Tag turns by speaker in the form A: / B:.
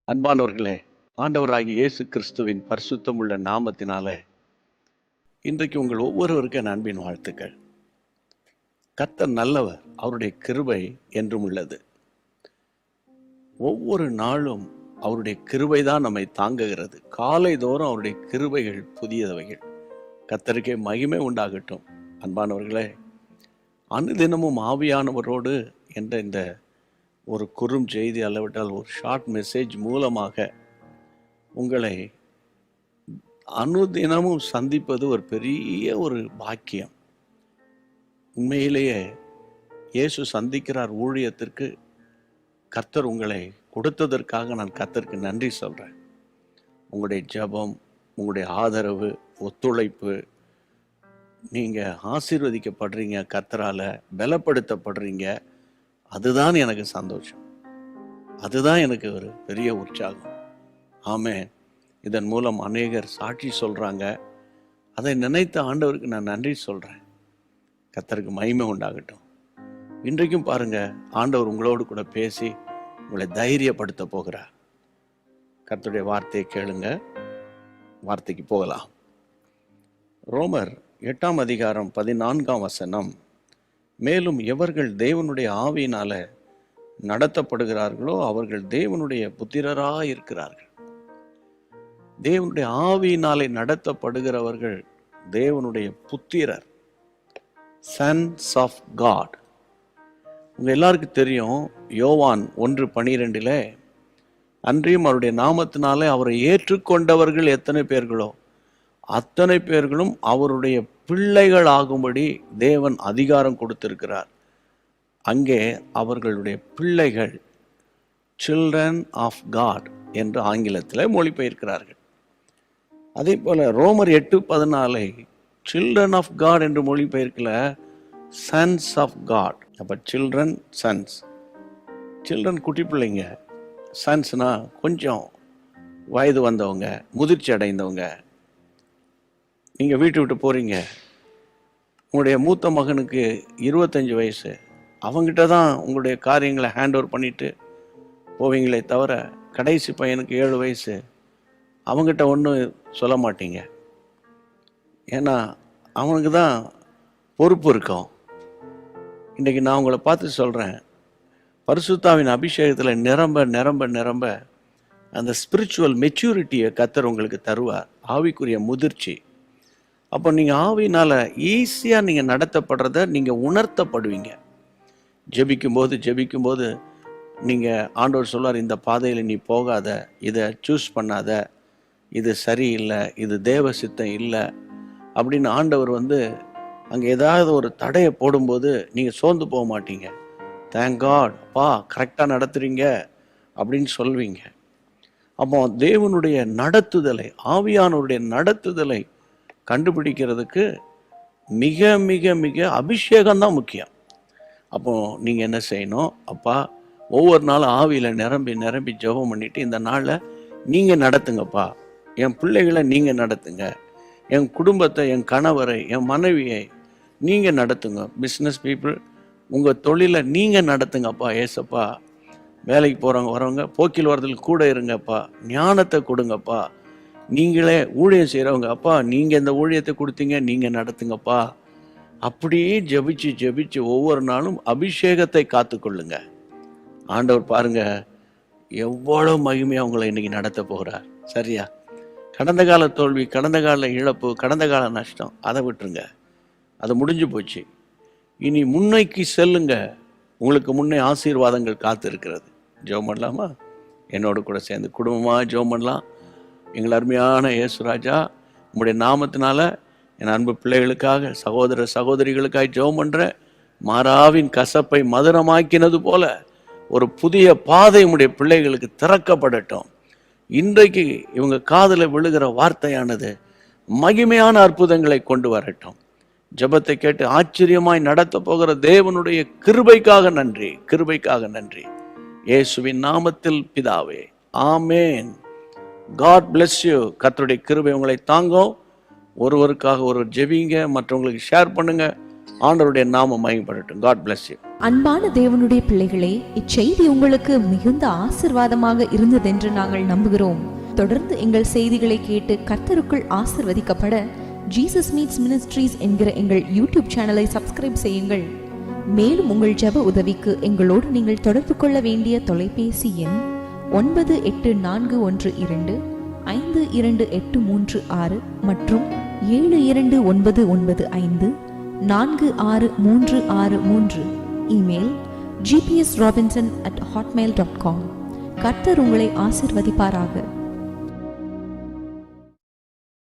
A: அன்பானவர்களே, ஆண்டவராகிய இயேசு கிறிஸ்துவின் பரிசுத்தம் உள்ள நாமத்தினாலே இன்றைக்கு உங்கள் ஒவ்வொருவருக்கும் என் அன்பின் வாழ்த்துக்கள். கர்த்தர் நல்லவர், அவருடைய கிருபை என்றும் உள்ளது. ஒவ்வொரு நாளும் அவருடைய கிருபை தான் நம்மை தாங்குகிறது. காலை தோறும் அவருடைய கிருபைகள் புதியவைகள். கர்த்தருக்கே மகிமை உண்டாகட்டும். அன்பானவர்களே, அனுதினமும் ஆவியானவரோடு என்ற இந்த ஒரு குறும் செய்தி அல்லவிட்டால் ஒரு ஷார்ட் மெசேஜ் மூலமாக உங்களை அனுதினமும் சந்திப்பது ஒரு பெரிய ஒரு பாக்கியம். உண்மையிலேயே இயேசு சந்திக்கிறார் ஊழியத்திற்கு கர்த்தர் உங்களை கொடுத்ததற்காக நான் கர்த்தருக்கு நன்றி சொல்கிறேன். உங்களுடைய ஜெபம், உங்களுடைய ஆதரவு, ஒத்துழைப்பு, நீங்கள் ஆசீர்வதிக்கப்படுறீங்க, கர்த்தரால் பலப்படுத்தப்படுறீங்க. அதுதான் எனக்கு சந்தோஷம், அதுதான் எனக்கு ஒரு பெரிய உற்சாகம். ஆமென். இதன் மூலம் அநேகர் சாட்சி சொல்கிறாங்க. அதை நினைத்த ஆண்டவருக்கு நான் நன்றி சொல்கிறேன். கர்த்தருக்கு மகிமை உண்டாகட்டும். இன்றைக்கும் பாருங்க, ஆண்டவர் உங்களோடு கூட பேசி உங்களை தைரியப்படுத்த போகிறார். கர்த்தருடைய வார்த்தையை கேளுங்க. வார்த்தைக்கு போகலாம். ரோமர் 8ஆம் அதிகாரம் 14ஆம் வசனம். மேலும் எவர்கள் தேவனுடைய ஆவியினால நடத்தப்படுகிறார்களோ அவர்கள் தேவனுடைய புத்திரராக இருக்கிறார்கள். தேவனுடைய ஆவியினாலே நடத்தப்படுகிறவர்கள் தேவனுடைய புத்திரர், சன்ஸ் ஆஃப் காட். உங்க எல்லாருக்கும் தெரியும், யோவான் 1:12 அன்றியும் அவருடைய நாமத்தினாலே அவரை ஏற்றுக்கொண்டவர்கள் எத்தனை பேர்களோ அத்தனை பேர்களும் அவருடைய பிள்ளைகள் ஆகும்படி தேவன் அதிகாரம் கொடுத்திருக்கிறார். அங்கே அவர்களுடைய பிள்ளைகள் சில்ட்ரன் ஆஃப் காட் என்று ஆங்கிலத்தில் மொழிபெயர்க்கிறார்கள். அதே போல ரோமர் 8:14 சில்ட்ரன் ஆஃப் காட் என்று மொழிபெயர்க்கல, சன்ஸ் ஆஃப் காட். அப்போ சில்ட்ரன், சன்ஸ். சில்ட்ரன் குட்டி பிள்ளைங்க, சன்ஸ்னா கொஞ்சம் வயது வந்தவங்க, முதிர்ச்சி அடைந்தவங்க. நீங்கள் வீட்டு விட்டு போகிறீங்க, உங்களுடைய மூத்த மகனுக்கு 25 வயசு, அவங்ககிட்ட தான் உங்களுடைய காரியங்களை ஹேண்ட் ஓவர் பண்ணிட்டு போவீங்களே தவிர கடைசி பையனுக்கு 7 வயசு, அவங்ககிட்ட ஒன்றும் சொல்ல மாட்டீங்க. ஏன்னா அவனுக்கு தான் பொறுப்பு இருக்கும். இன்றைக்கி நான் உங்களை பார்த்து சொல்கிறேன், பரிசுத்தாவின் அபிஷேகத்தில் நிரம்ப நிரம்ப நிரம்ப அந்த ஸ்பிரிச்சுவல் மெச்சூரிட்டியை கர்த்தர் உங்களுக்கு தருவார், ஆவிக்குரிய முதிர்ச்சி. அப்போ நீங்கள் ஆவியினால் ஈஸியாக நீங்கள் நடத்தப்படுறத நீங்கள் உணர்த்தப்படுவீங்க. ஜெபிக்கும்போது நீங்கள் ஆண்டவர் சொல்வார், இந்த பாதையில் நீ போகாத, இதை சூஸ் பண்ணாத, இது சரியில்லை, இது தேவ சித்தம் இல்லை அப்படின்னு ஆண்டவர் அங்கே ஏதாவது ஒரு தடையை போடும்போது நீங்கள் சோர்ந்து போக மாட்டீங்க. தேங்க் காட், அப்பா கரெக்டாக நடத்துறீங்க அப்படின்னு சொல்வீங்க. அப்போ தேவனுடைய நடத்துதலை, ஆவியானவருடைய நடத்துதலை கண்டுபிடிக்கிறதுக்கு மிக மிக மிக அபிஷேகம்தான் முக்கியம். அப்போ நீங்கள் என்ன செய்யணும், அப்பா ஒவ்வொரு நாளும் ஆவியில் நிரம்பி நிரம்பி ஜெபம் பண்ணிட்டு, இந்த நாளில் நீங்கள் நடத்துங்கப்பா, என் பிள்ளைகளை நீங்கள் நடத்துங்க, என் குடும்பத்தை, என் கணவரை, என் மனைவியை நீங்கள் நடத்துங்க. பிஸ்னஸ் பீப்புள், உங்கள் தொழிலை நீங்கள் நடத்துங்கப்பா. ஏசப்பா, வேலைக்கு போகிறவங்க வரவங்க போக்கில் வரதில் கூட இருங்கப்பா, ஞானத்தை கொடுங்கப்பா. நீங்களே ஊழியம் செய்கிறவங்க, அப்பா நீங்கள் இந்த ஊழியத்தை கொடுத்தீங்க, நீங்கள் நடத்துங்கப்பா. அப்படியே ஜெபிச்சு ஜெபிச்சு ஒவ்வொரு நாளும் அபிஷேகத்தை காத்துக்கொள்ளுங்க. ஆண்டவர் பாருங்க எவ்வளோ மகிமையாக உங்களை இன்னைக்கு நடத்த போகிறார். சரியா? கடந்த கால தோல்வி, கடந்த கால இழப்பு, கடந்த கால நஷ்டம், அதை விட்டுருங்க, அது முடிஞ்சு போச்சு. இனி முன்னைக்கு செல்லுங்க, உங்களுக்கு முன்னே ஆசீர்வாதங்கள் காத்து இருக்கிறது. ஜெபம் பண்ணலாமா? என்னோட கூட சேர்ந்து குடும்பமாக ஜெபம் பண்ணலாம். எங்கள் அருமையான இயேசுராஜா, உங்களுடைய நாமத்தினால என் அன்பு பிள்ளைகளுக்காக, சகோதர சகோதரிகளுக்காக ஜெபம் பண்ணுறேன். மாறாவின் கசப்பை மதுரமாக்கினது போல ஒரு புதிய பாதை உங்களுடைய பிள்ளைகளுக்கு திறக்கப்படட்டும். இன்றைக்கு இவங்க காதில் விழுகிற வார்த்தையானது மகிமையான அற்புதங்களை கொண்டு வரட்டும். ஜெபத்தை கேட்டு ஆச்சரியமாய் நடத்த போகிற தேவனுடைய கிருபைக்காக நன்றி, கிருபைக்காக நன்றி. இயேசுவின் நாமத்தில் பிதாவே, ஆமேன். God bless you. கர்த்தருடைய கிருபை உங்களை தாங்கும். ஒருவருக்காக ஒருவர் ஜெபிங்க, மற்றவங்களுக்கு ஷேர் பண்ணுங்க. ஆண்டவருடைய நாமம் மகிமைப்படட்டும். God bless you.
B: அன்பான தேவனுடைய பிள்ளைகளே, இச்செய்தி உங்களுக்கு மிகுந்த ஆசீர்வாதமாக இருந்ததென்று நாங்கள் நம்புகிறோம். தொடர்ந்து எங்கள் செய்திகளை கேட்டு கர்த்தருக்குள் ஆசீர்வதிக்கப்பட ஜீசஸ் மீட்ஸ் மினிஸ்ட்ரீஸ் என்கிற எங்கள் யூடியூப் சேனலை சப்ஸ்கிரைப் செய்யுங்கள். மேலும் உங்கள் ஜெப உதவிக்கு எங்களோடு நீங்கள் தொடர்பு கொள்ள வேண்டிய தொலைபேசி எண் 9841252836 மற்றும் 7299546363. Email gpsrobinson@hotmail.com. கர்த்தர் உங்களை ஆசீர்வதிப்பாராக.